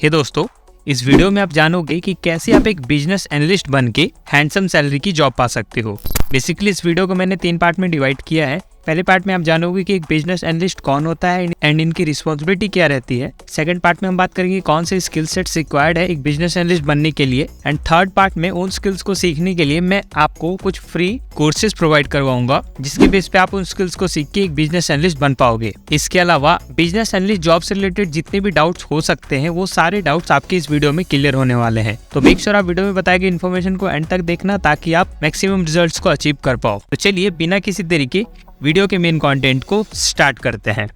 हे दोस्तों, इस वीडियो में आप जानोगे कि कैसे आप एक बिजनेस एनालिस्ट बन के हैंडसम सैलरी की जॉब पा सकते हो। बेसिकली इस वीडियो को मैंने 3 पार्ट में डिवाइड किया है। पहले पार्ट में आप जानोगे कि एक बिजनेस एनालिस्ट कौन होता है एंड इनकी रिस्पॉन्सिबिलिटी क्या रहती है। सेकंड पार्ट में हम बात करेंगे कौन से स्किल सेट्स रिक्वायर्ड है एक बिजनेस एनालिस्ट बनने के लिए। एंड थर्ड पार्ट में उन स्किल्स को सीखने के लिए मैं आपको कुछ फ्री कोर्सेज प्रोवाइड करवाऊंगा, जिसके बेस पे आप उन स्किल्स को सीख के एक बिजनेस एनालिस्ट बन पाओगे। इसके अलावा बिजनेस एनालिस्ट जॉब से रिलेटेड जितने भी डाउट्स हो सकते हैं वो सारे डाउट्स आपके इस वीडियो में क्लियर होने वाले हैं। तो मेक श्योर आप वीडियो में बताए गए इन्फॉर्मेशन को एंड तक देखना ताकि आप मैक्सिमम रिजल्ट्स को अचीव कर पाओ। तो चलिए बिना किसी देरी के वीडियो के मेन कंटेंट को स्टार्ट करते हैं।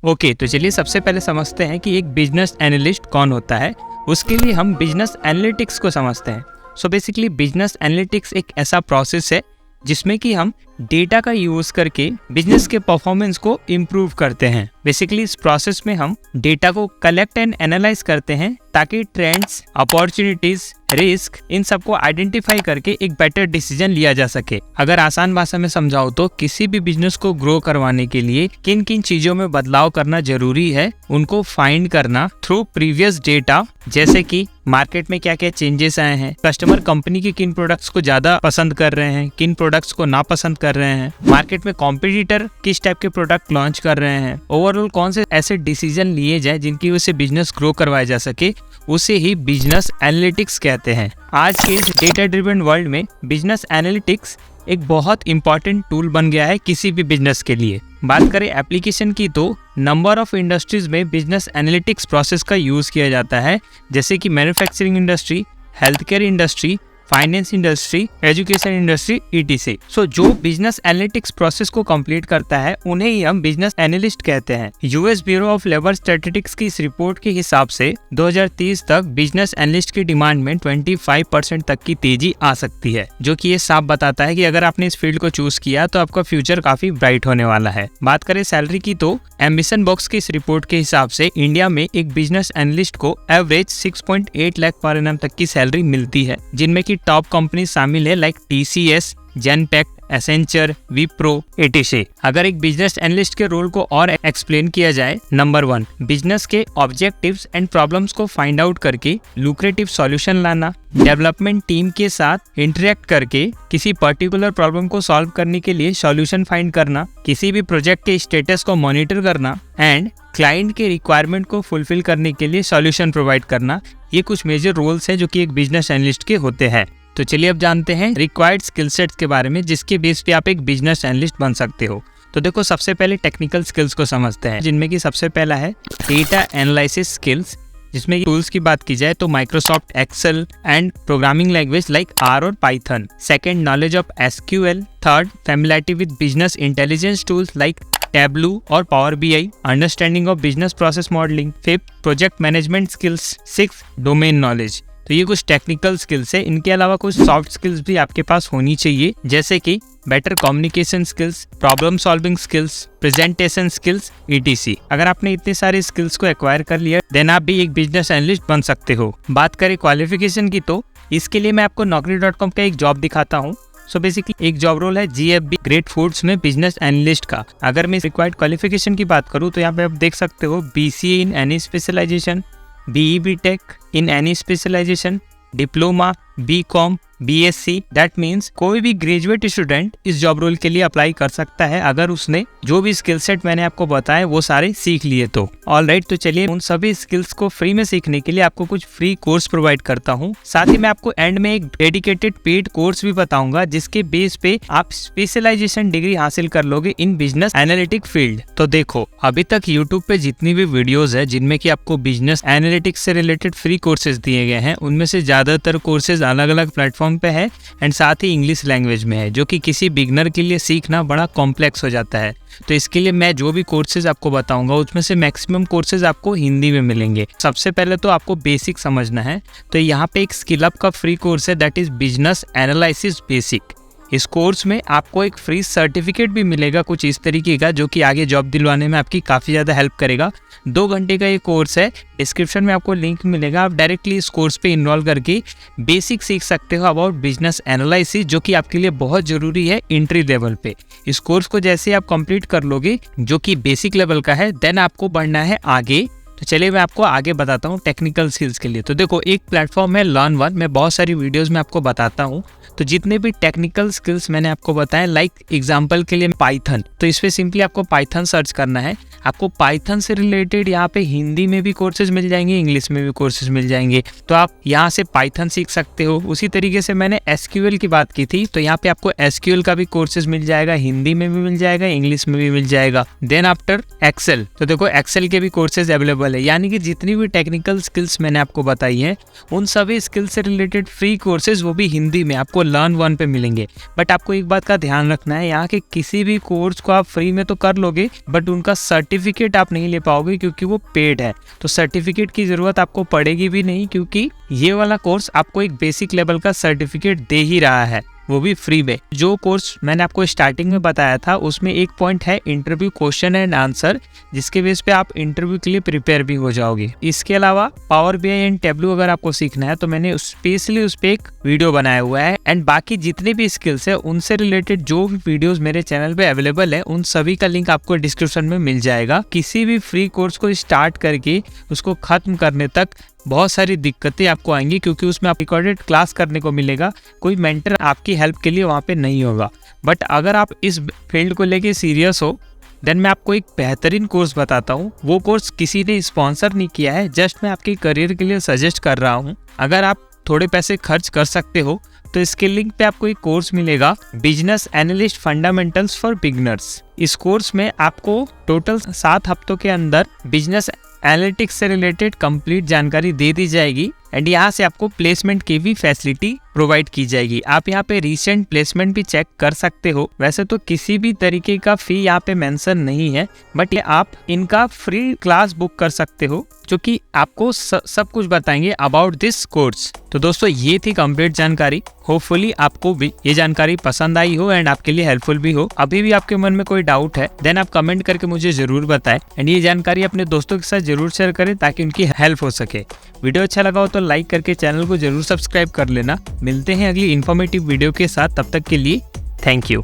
ओके, तो चलिए सबसे पहले समझते हैं कि एक बिजनेस एनालिस्ट कौन होता है। उसके लिए हम बिजनेस एनालिटिक्स को समझते हैं। सो बेसिकली बिजनेस एनालिटिक्स एक ऐसा प्रोसेस है जिसमें कि हम डेटा का यूज करके बिजनेस के परफॉर्मेंस को इम्प्रूव करते हैं। बेसिकली इस प्रोसेस में हम डेटा को कलेक्ट एंड एनालाइज करते हैं ताकि ट्रेंड्स, अपॉर्चुनिटीज, रिस्क इन सबको आइडेंटिफाई करके एक बेटर डिसीजन लिया जा सके। अगर आसान भाषा में समझाओ तो किसी भी बिजनेस को ग्रो करवाने के लिए किन किन चीजों में बदलाव करना जरूरी है उनको फाइंड करना थ्रू प्रीवियस डेटा, जैसे कि मार्केट में क्या क्या चेंजेस आए हैं, कस्टमर कंपनी के किन प्रोडक्ट्स को ज्यादा पसंद कर रहे हैं, किन प्रोडक्ट्स को नापसंद कर रहे हैं, मार्केट में कॉम्पिटिटर किस टाइप के प्रोडक्ट लॉन्च कर रहे हैं, ओवरऑल कौन से ऐसे डिसीजन लिए जाए जिनकी वजह से बिजनेस ग्रो करवाया जा सके, उसे ही बिजनेस एनालिटिक्स कहते हैं। आज के इस डेटा ड्रिवन वर्ल्ड में बिजनेस एनालिटिक्स एक बहुत इंपॉर्टेंट टूल बन गया है किसी भी बिजनेस के लिए। बात करें एप्लीकेशन की तो नंबर ऑफ इंडस्ट्रीज में बिजनेस एनालिटिक्स प्रोसेस का यूज किया जाता है, जैसे कि manufacturing industry, health care industry, finance industry, education industry, ETC। सो जो बिजनेस एनालिटिक्स प्रोसेस को कंप्लीट करता है उन्हें ही हम बिजनेस एनालिस्ट कहते हैं। US bureau of labour statistics की इस रिपोर्ट के हिसाब से 2030 तक बिजनेस एनालिस्ट की डिमांड में 25% तक की तेजी आ सकती है, जो कि ये साफ बताता है कि अगर आपने इस फील्ड को चूज किया तो आपका फ्यूचर काफी ब्राइट होने वाला है। बात करें सैलरी की तो एम्बिशन बॉक्स की इस रिपोर्ट के हिसाब से इंडिया में एक बिजनेस एनालिस्ट को एवरेज 6.8 लाख पर एनम तक की सैलरी मिलती है, जिनमें की टॉप कंपनी शामिल है like TCS, Genpact, Accenture, Wipro, ETC। अगर एक बिजनेस एनालिस्ट के रोल को और एक्सप्लेन किया जाए, नंबर 1 बिजनेस के ऑब्जेक्टिव्स एंड प्रॉब्लम्स को फाइंड आउट करके लुक्रेटिव सॉल्यूशन लाना, डेवलपमेंट टीम के साथ इंटरेक्ट करके किसी पर्टिकुलर प्रॉब्लम को सॉल्व करने के लिए सॉल्यूशन फाइंड करना, किसी भी प्रोजेक्ट के स्टेटस को मॉनिटर करना एंड क्लाइंट के रिक्वायरमेंट को फुलफिल करने के लिए सॉल्यूशन प्रोवाइड करना। ये कुछ मेजर रोल्स हैं जो कि एक बिजनेस एनालिस्ट के होते हैं। तो चलिए अब जानते हैं रिक्वायर्ड स्किल सेट्स के बारे में जिसके बेस पे आप एक बिजनेस एनालिस्ट बन सकते हो। तो देखो, सबसे पहले टेक्निकल स्किल्स को समझते हैं, जिनमें कि सबसे पहला है डेटा एनालिसिस स्किल्स, जिसमें टूल्स की बात की जाए तो Microsoft Excel and programming language like R और Python. Second, knowledge of SQL। Third, familiarity with business intelligence tools like Tableau और Power BI, understanding of business process modelling. Fifth, project management skills. Sixth, domain knowledge. तो ये कुछ technical skills है। इनके अलावा कुछ soft skills भी आपके पास होनी चाहिए, जैसे कि better communication skills, problem solving skills, presentation skills, ETC। अगर आपने इतने सारे स्किल्स को एक्वायर कर लिया देन आप भी एक बिजनेस एनालिस्ट बन सकते हो। बात करें क्वालिफिकेशन की तो इसके लिए मैं आपको naukri.com का एक जॉब दिखाता हूँ। सो बेसिकली एक जॉब रोल है GFB ग्रेट फूड्स में बिजनेस एनालिस्ट का। अगर मैं रिक्वायर्ड क्वालिफिकेशन की बात करूँ तो यहाँ पे आप देख सकते हो BCA in any specialisation, BE BTech in any specialization, diploma, BCom, BSc। That means कोई भी ग्रेजुएट स्टूडेंट इस जॉब रोल के लिए अप्लाई कर सकता है अगर उसने जो भी स्किल सेट मैंने आपको बताए वो सारे सीख लिए तो। ऑलराइट, तो चलिए उन सभी स्किल्स को फ्री में सीखने के लिए आपको कुछ फ्री कोर्स प्रोवाइड करता हूँ। साथ ही मैं आपको एंड में एक डेडिकेटेड पेड कोर्स भी बताऊंगा जिसके बेस पे आप स्पेशलाइजेशन डिग्री हासिल कर लोगे इन बिजनेस एनालिटिक फील्ड। तो देखो, अभी तक यूट्यूब पे जितनी भी वीडियोज है जिनमें की आपको बिजनेस एनालिटिक्स से रिलेटेड फ्री कोर्सेज दिए गए हैं, उनमें से ज्यादातर कोर्सेज अलग अलग प्लेटफॉर्म पे है एंड साथ ही इंग्लिश लैंग्वेज में है, जो कि किसी बिगनर के लिए सीखना बड़ा कॉम्प्लेक्स हो जाता है। तो इसके लिए मैं जो भी कोर्सेज आपको बताऊंगा उसमें से मैक्सिमम कोर्सेज आपको हिंदी में मिलेंगे। सबसे पहले तो आपको बेसिक समझना है, तो यहाँ पे एक स्किल अप का फ्री कोर्स है that is business analysis basic. इस कोर्स में आपको एक फ्री सर्टिफिकेट भी मिलेगा कुछ इस तरीके का, जो कि आगे जॉब दिलवाने में आपकी काफ़ी ज़्यादा हेल्प करेगा। 2 घंटे का ये कोर्स है, डिस्क्रिप्शन में आपको लिंक मिलेगा। आप डायरेक्टली इस कोर्स पे इन्वॉल्व करके बेसिक सीख सकते हो अबाउट बिजनेस एनालिसिस, जो कि आपके लिए बहुत ज़रूरी है एंट्री लेवल पे। इस कोर्स को जैसे आप कंप्लीट कर लोगे, जो कि बेसिक लेवल का है, देन आपको बढ़ना है आगे। तो चलिए मैं आपको आगे बताता हूँ टेक्निकल स्किल्स के लिए। तो देखो, एक प्लेटफॉर्म है लर्न1, मैं बहुत सारी वीडियोस में आपको बताता हूँ। तो जितने भी टेक्निकल स्किल्स मैंने आपको बताए, लाइक एग्जांपल के लिए पाइथन, तो इस पे सिंपली आपको पाइथन सर्च करना है। आपको पाइथन से रिलेटेड यहाँ पे हिंदी में भी कोर्सेज मिल जाएंगे, इंग्लिश में भी कोर्सेज मिल जाएंगे, तो आप यहाँ से पाइथन सीख सकते हो। उसी तरीके से मैंने एसक्यूएल की बात की थी, तो यहाँ पे आपको एसक्यूएल का भी कोर्सेज मिल जाएगा, हिंदी में भी मिल जाएगा, इंग्लिश में भी मिल जाएगा। देन आफ्टर एक्सेल, तो देखो एक्सेल के भी कोर्सेज अवेलेबल है। यानी कि जितनी भी टेक्निकल स्किल्स मैंने आपको बताई है, उन सभी स्किल्स से रिलेटेड फ्री कोर्सेज, वो भी हिंदी में, आपको लर्न1 पे मिलेंगे। बट आपको एक बात का ध्यान रखना है, यहाँ के किसी भी कोर्स को आप फ्री में तो कर लोगे, बट उनका सर्टिफिकेट आप नहीं ले पाओगे क्योंकि वो पेड है। तो सर्टिफिकेट की जरूरत आपको पड़ेगी भी नहीं, क्योंकि ये वाला कोर्स आपको एक बेसिक लेवल का सर्टिफिकेट दे ही रहा है, वो भी फ्री में। जो कोर्स मैंने आपको स्टार्टिंग में बताया था, उसमें एक पॉइंट है इंटरव्यू क्वेश्चन एंड आंसर, जिसके बेस पे आप इंटरव्यू के लिए प्रिपेयर भी हो जाओगे। इसके अलावा पावर बीआई एंड टैबलू अगर आपको सीखना है, तो मैंने स्पेशली उस पे एक वीडियो बनाया हुआ है। एंड बाकी जितने भी स्किल्स है, उनसे रिलेटेड जो भी वीडियोस मेरे चैनल पे अवेलेबल है, उन सभी का लिंक आपको डिस्क्रिप्शन में मिल जाएगा। किसी भी फ्री कोर्स को स्टार्ट करके उसको खत्म करने तक बहुत सारी दिक्कतें आपको आएंगी, क्योंकि उसमें आप रिकॉर्डेड क्लास करने को मिलेगा, कोई मेंटर आपकी हेल्प के लिए वहाँ पे नहीं होगा। बट अगर आप इस फील्ड को लेके सीरियस हो, देन मैं आपको एक बेहतरीन कोर्स बताता हूँ। वो कोर्स किसी ने स्पॉन्सर नहीं किया है, जस्ट मैं आपके करियर के लिए सजेस्ट कर रहा हूँ। अगर आप थोड़े पैसे खर्च कर सकते हो, तो इसके लिंक पे आपको एक कोर्स मिलेगा, business analyst fundamentals for beginners. इस कोर्स में आपको टोटल 7 हफ्तों के अंदर बिजनेस एनालिटिक्स से रिलेटेड कंप्लीट जानकारी दे दी जाएगी। एंड यहाँ से आपको प्लेसमेंट की भी फैसिलिटी प्रोवाइड की जाएगी। आप यहाँ पे रिसेंट प्लेसमेंट भी चेक कर सकते हो। वैसे तो किसी भी तरीके का फी यहाँ पे मेंशन नहीं है, बट ये आप इनका फ्री क्लास बुक कर सकते हो, जो कि आपको सब कुछ बताएंगे अबाउट दिस कोर्स। तो दोस्तों, ये थी कंप्लीट जानकारी। होपफुली आपको भी ये जानकारी पसंद आई हो एंड आपके लिए हेल्पफुल भी हो। अभी भी आपके मन में कोई डाउट है, देन आप कमेंट करके मुझे जरूर बताएं। एंड ये जानकारी अपने दोस्तों के साथ जरूर शेयर करें, ताकि उनकी हेल्प हो सके। वीडियो अच्छा लगा हो तो लाइक करके चैनल को जरूर सब्सक्राइब कर लेना। मिलते हैं अगली इन्फॉर्मेटिव वीडियो के साथ, तब तक के लिए थैंक यू।